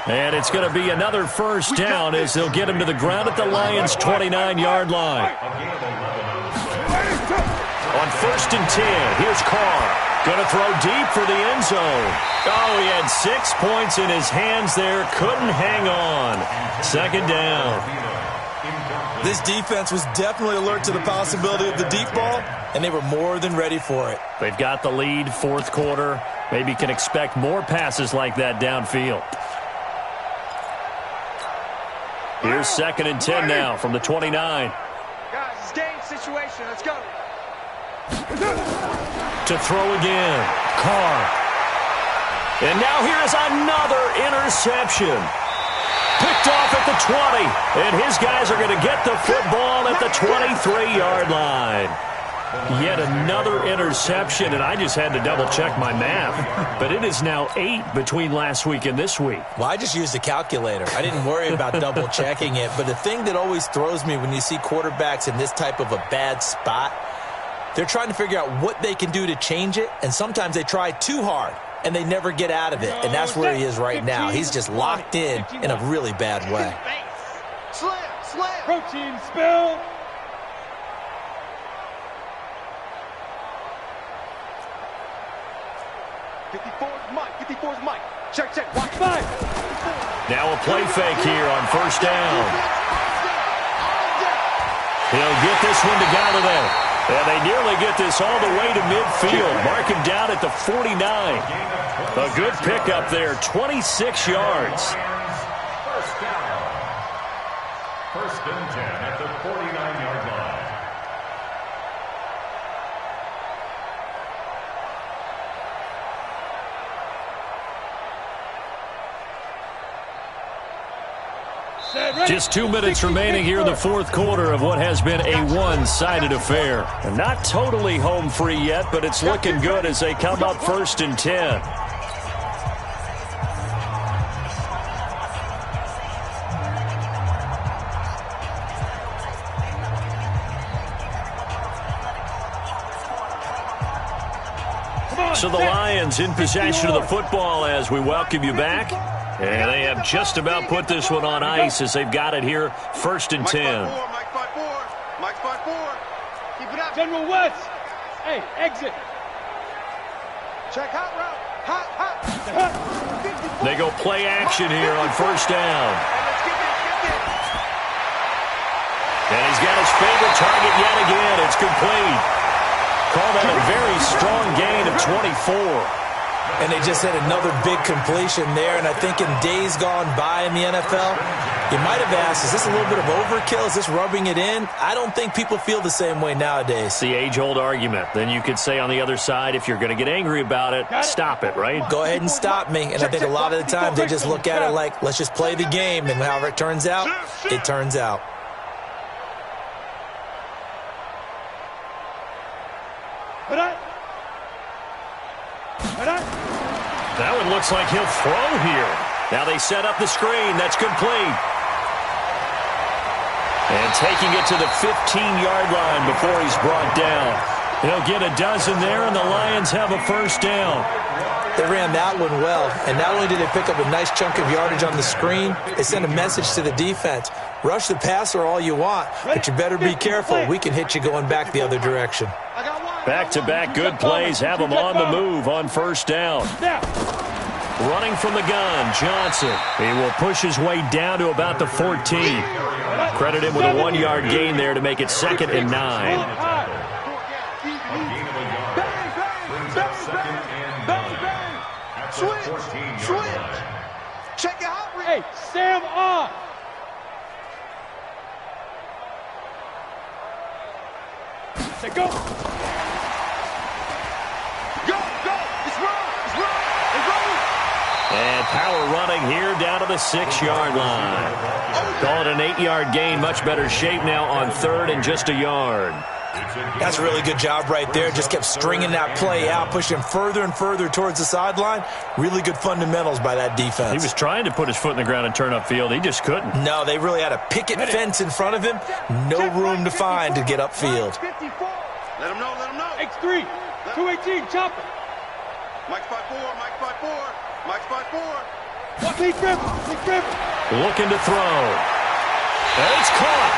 And it's going to be another first down as they'll get him to the ground at the Lions' 29-yard line. On 1st and 10, here's Carr. Going to throw deep for the end zone. Oh, he had 6 points in his hands there. Couldn't hang on. Second down. This defense was definitely alert to the possibility of the deep ball, and they were more than ready for it. They've got the lead, fourth quarter. Maybe can expect more passes like that downfield. Here's 2nd and 10 now from the 29. Guys, it's game situation. Let's go. To throw again. Carr. And now here is another interception. Picked off at the 20. And his guys are going to get the football at the 23-yard line. Yet another interception, and I just had to double-check my math. But it is now 8 between last week and this week. Well, I just used a calculator. I didn't worry about double-checking it. But the thing that always throws me when you see quarterbacks in this type of a bad spot, they're trying to figure out what they can do to change it, and sometimes they try too hard, and they never get out of it. And that's where he is right now. He's just locked in a really bad way. Slam. Protein spill. $54's Mike. Check. Watch 5. Now a play fake here on first down. He'll get this one to Galladay. And they nearly get this all the way to midfield. Mark him down at the 49. A good pickup there, 26 yards. First down. 1st and 10 at the 49-yard line. Just 2 minutes remaining here in the fourth quarter of what has been a one-sided affair. And not totally home free yet, but it's looking good as they come up 1st and 10. So the Lions in possession of the football as we welcome you back. And they have just about put this one on ice as they've got it here, 1st and 10. Mike 5-4. Keep it up. General West. Hey, exit. Check hot route. Hot. They go play action here on first down. Let's get this. And he's got his favorite target yet again. It's complete. Call that a very strong gain of 24. And they just had another big completion there. And I think in days gone by in the NFL, you might have asked, is this a little bit of overkill? Is this rubbing it in? I don't think people feel the same way nowadays. It's the age-old argument. Then you could say on the other side, if you're going to get angry about it, stop it, right? Go ahead and stop me. And I think a lot of the times they just look at it like, let's just play the game. And however it turns out, it turns out. That one looks like he'll throw here. Now they set up the screen. That's complete. And taking it to the 15-yard line before he's brought down. He'll get a dozen there, and the Lions have a first down. They ran that one well, and not only did they pick up a nice chunk of yardage on the screen, they sent a message to the defense. Rush the passer all you want, but you better be careful. We can hit you going back the other direction. Back-to-back good plays have him on the move on first down. Running from the gun, Johnson. He will push his way down to about the 14. Credit him with a 1-yard gain there to make it 2nd and 9. Switch. Check it out. Hey, Sam on. Say go. And power running here down to the 6-yard line. Call it an 8-yard gain. Much better shape now on 3rd and just a yard. That's a really good job right there. Just kept stringing that play out, pushing further and further towards the sideline. Really good fundamentals by that defense. He was trying to put his foot in the ground and turn upfield. He just couldn't. No, they really had a picket fence in front of him. No room to find to get upfield. Let him know. X3, 218, chopper. Mike 5-4. Mike 5-4. Leak River. Looking to throw. And it's caught.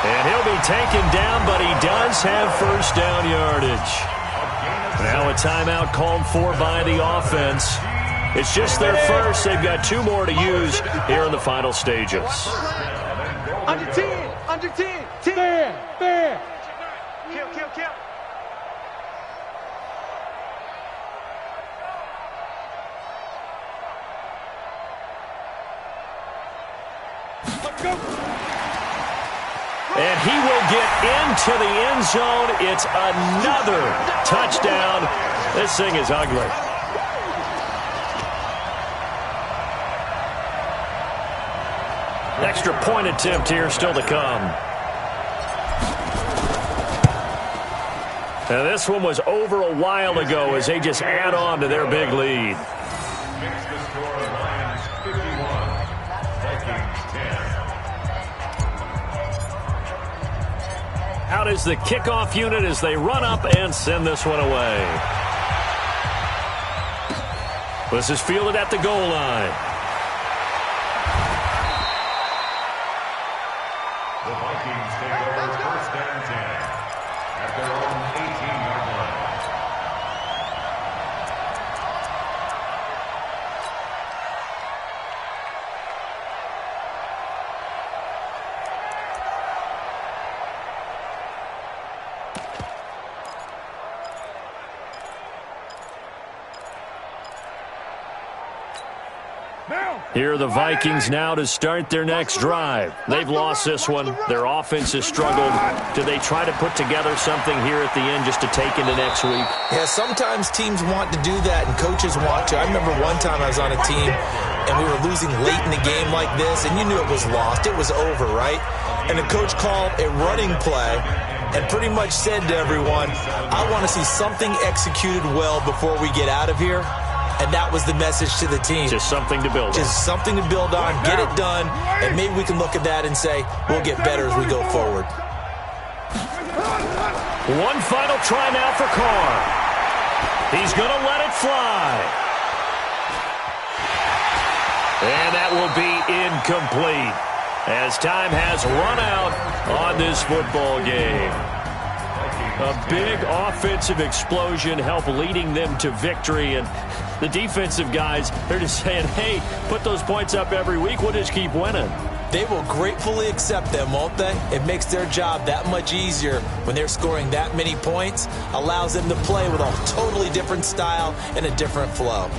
And he'll be taken down, but he does have first down yardage. Now a timeout called for by the offense. It's just their first. They've got 2 more to use here in the final stages. Under 10, under 10, 10. Fair. Kill. Let's go. And he will get into the end zone. It's another touchdown. This thing is ugly. Extra point attempt here still to come. Now this one was over a while ago as they just add on to their big lead. Makes the score Lions 51, Vikings 10. Out is the kickoff unit as they run up and send this one away. This is fielded at the goal line. The Vikings take over first and 10 at their own 18-yard line. Here are the Vikings now to start their next drive. They've lost this one. Their offense has struggled. Do they try to put together something here at the end just to take into next week? Yeah, sometimes teams want to do that and coaches want to. I remember one time I was on a team and we were losing late in the game like this, and you knew it was lost. It was over, right? And the coach called a running play and pretty much said to everyone, I want to see something executed well before we get out of here. And that was the message to the team. Just something to build on. Just something to build on, get it done, and maybe we can look at that and say, we'll get better as we go forward. One final try now for Carr. He's going to let it fly. And that will be incomplete as time has run out on this football game. A big offensive explosion helped leading them to victory, and the defensive guys, they're just saying, hey, put those points up every week, we'll just keep winning. They will gratefully accept them, won't they? It makes their job that much easier when they're scoring that many points, allows them to play with a totally different style and a different flow.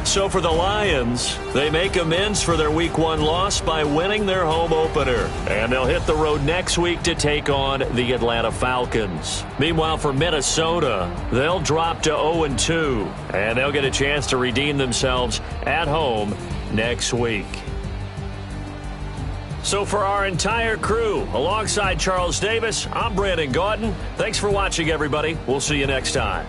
So for the Lions, they make amends for their Week 1 loss by winning their home opener. And they'll hit the road next week to take on the Atlanta Falcons. Meanwhile, for Minnesota, they'll drop to 0-2. And they'll get a chance to redeem themselves at home next week. So for our entire crew, alongside Charles Davis, I'm Brandon Gaudin. Thanks for watching, everybody. We'll see you next time.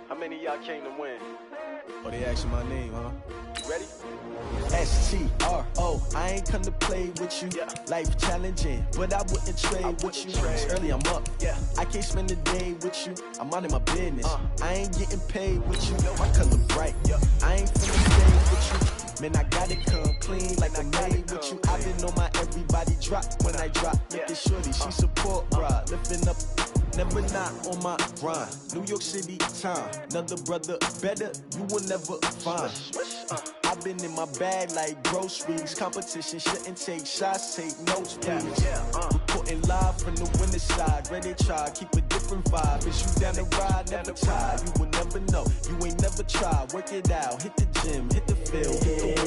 How many of y'all came to win? Oh, they asking my name, huh? You ready? STRO, I ain't come to play with you. Life challenging, but I wouldn't trade with you. It's early, I'm up. I can't spend the day with you. I'm minding my business. I ain't getting paid with you. My color bright. I ain't finna stay with you. Man, I got it come clean like I made with you. I've been on my everybody drop when I drop. Look at shorty, she support ride, lifting up. Never not on my grind. New York City time. Another brother better, you will never find. I've been in my bag like groceries. Competition shouldn't take shots, take notes, please. Reporting live from the winter side. Ready to try, keep a different vibe. Is you down the ride, never tired. You will never know, you ain't never tried. Work it out, hit the gym, hit the field.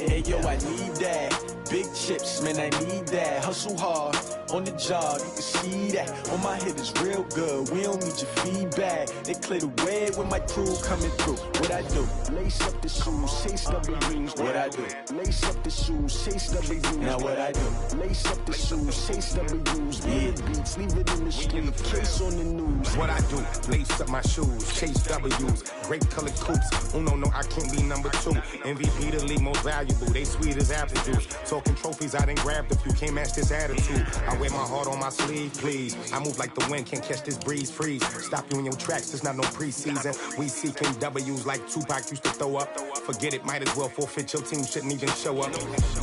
Hey yo, I need that. Big chips, man, I need that. Hustle hard, on the job, you can see that. On my head is real good, we don't need your feedback. They clear the way when my crew coming through. What I do? Lace up the shoes, chase W's. What I do? Lace up the shoes, chase W's. Now what I do? Lace up the shoes, chase W's. Leave beats, leave it in the street, case on the news. What I do? Lace up my shoes, chase W's. Great colored coops. Uno, no, I can't be number 2. MVP the league most valuable. They sweet as apple juice. Talking trophies, I didn't grab the few. Can't match this attitude. I wear my heart on my sleeve, please. I move like the wind, can't catch this breeze, freeze. Stop you in your tracks, there's not no preseason. We seeking W's like Tupac used to throw up. Forget it, might as well forfeit. Your team shouldn't even show up.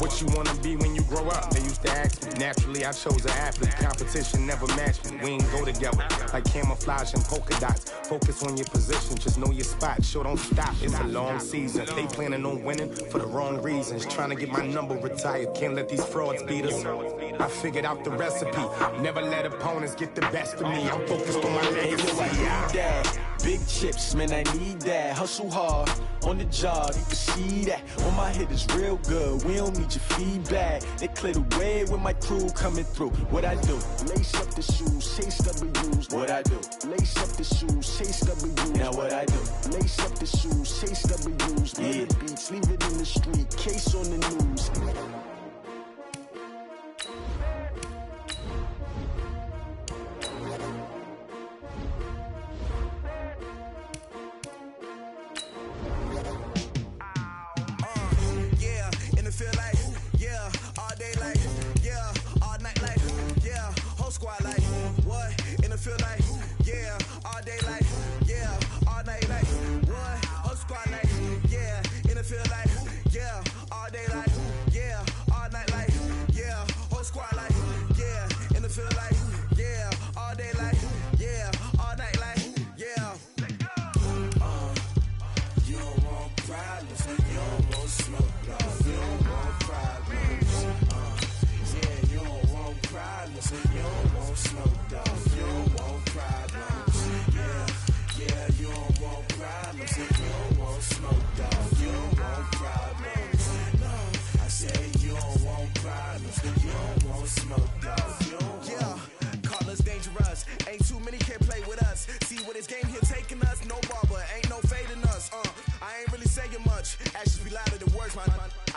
What you wanna be when you grow up? They used to ask me. Naturally, I chose an athlete. Competition never matched me. We ain't go together like camouflage and polka dots. Focus on your position, just know your spot. Sure, don't stop. It's a long season. They planning on winning for the wrong reasons. Trying to get my number retired. Can't let these frauds beat us. I figured out the recipe. Never let opponents get the best of me. I'm focused on my legacy. Big chips, man, I need that. Hustle hard, on the job, you can see that. On my head is real good, we don't need your feedback. They clear the way when my crew coming through. What I do? Lace up the shoes, chase W's. What I do? Lace up the shoes, chase W's. Now what I do? Lace up the shoes, chase W's. Leave the beats, leave it in the street, case on the news.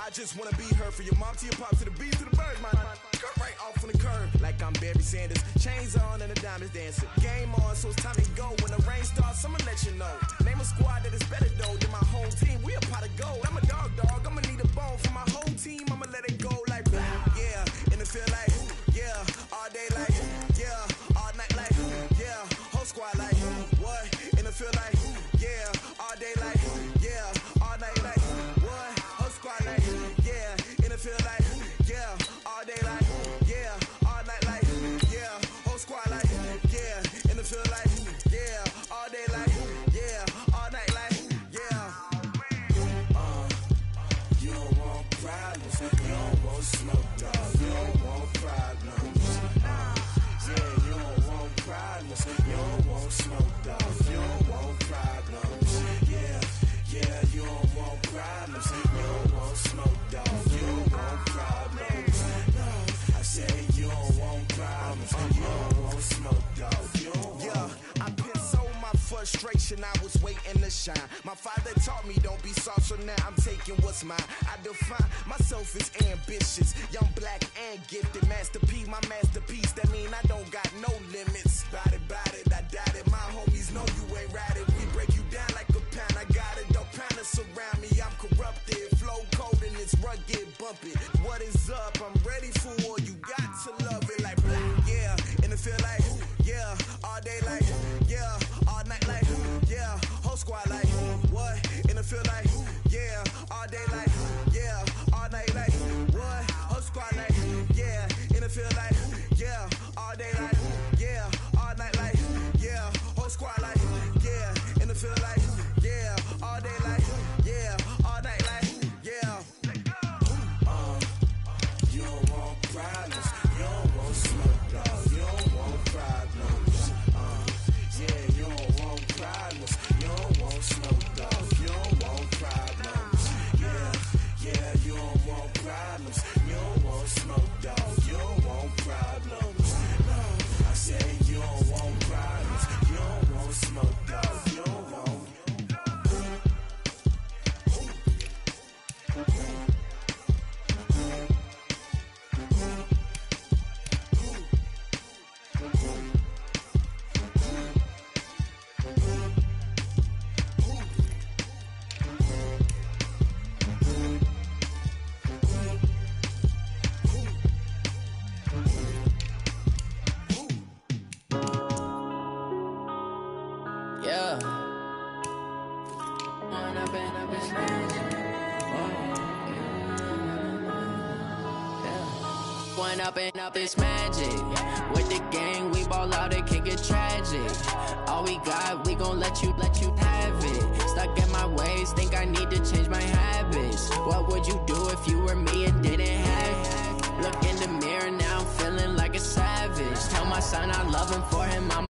I just wanna be her for your mom to your pop to the beat to the birds, man. Cut right off on the curb like I'm Barry Sanders. Chains on and the diamonds dancing. Game on, so it's time to go. When the rain starts, I'ma let you know. Name a squad that is better though than my home team. We a pot of gold. I'm a dog. I'ma need a bone for my whole team. I'ma let it go like yeah. And it feel like yeah. All day like yeah. All night like yeah. Whole squad like what? And it feel like yeah. All day like yeah. All night like what? Whole squad like yeah. And it feel like yeah. All day like yeah. All night like yeah. Whole squad like yeah. And it feel like yeah. All day like yeah. All night like yeah. You don't want problems. You don't want smoke, dog. You don't want problems. Yeah, you don't want problems. You don't want smoke, dog. You don't want problems. Yeah, you don't want problems. You don't want smoke, dog. You don't want problems. No, I say you don't want problems. You don't want smoke, dog. You don't want. Yeah, I been sold my first frustration, I was waiting to shine. My father taught me don't be soft, so now I'm taking what's mine. I define myself as ambitious, young, black, and gifted. Master P, my masterpiece, that mean I don't got no limits. Bout it, I doubt it. My homies know you ain't right it. We break you down like a pound. I got it, don't panic surround me. I'm corrupted, flow cold and it's rugged, bumpy. What is up? I'm ready for war. You got to love it like black, yeah. And it feel like, yeah. All day like, yeah. All night like, yeah. Whole squad like, what? And it feel like, yeah. All day like, yeah. All night like, what? Whole squad like, yeah. And it feel like, yeah. All day like, yeah. All night like, yeah. Whole squad like, yeah. And it feel like, yeah. All day like, yeah. All night like, yeah. You don't want problems. You don't want smoke, dog. You don't want problems. Yeah, you don't want problems. You don't want smoke, dog. You don't want problems. Yeah, you don't want problems. You don't want smoke, dog. You don't want problems. No, I said you don't want problems. You don't want smoke, dog. You don't want. Yeah. One up and up is magic. With the gang, we ball out, it can get tragic. All we got, we gon' let you have it. Stuck in my ways, think I need to change my habits. What would you do if you were me and didn't have it? Look in the mirror now, I'm feeling like a savage. Tell my son I love him, for him I'm